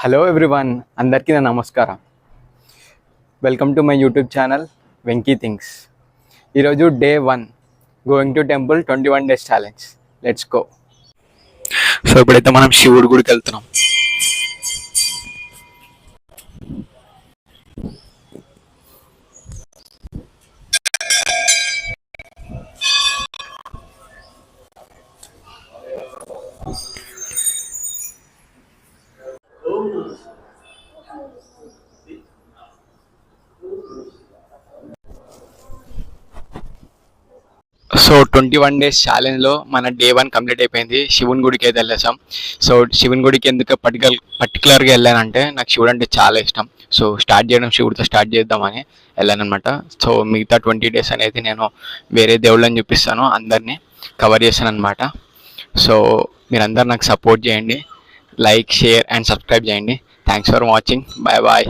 Hello everyone, అందరికీ నా నమస్కారం. Welcome to my YouTube channel Venky things. ఈరోజు day 1 going to temple 21 days challenge. Let's go. So ఇప్పుడైతే మనం శివుడి గుడికి వెళ్తున్నాం. సో 21 days ఛాలెంజ్లో మన డే 1 కంప్లీట్ అయిపోయింది. శివుని గుడికి అయితే వెళ్ళేసాం. సో శివుని గుడికి ఎందుకు పర్టికులర్గా వెళ్ళానంటే నాకు శివుడు అంటే చాలా ఇష్టం. సో స్టార్ట్ చేయడం శివుడితో స్టార్ట్ చేద్దామని వెళ్ళాను అనమాట. సో మిగతా 20 days అనేది నేను వేరే దేవుళ్ళని చూపిస్తాను, అందరినీ కవర్ చేశాను అనమాట. సో మీరందరూ నాకు సపోర్ట్ చేయండి, లైక్, షేర్ అండ్ సబ్స్క్రైబ్ చేయండి. Thanks for watching. Bye bye.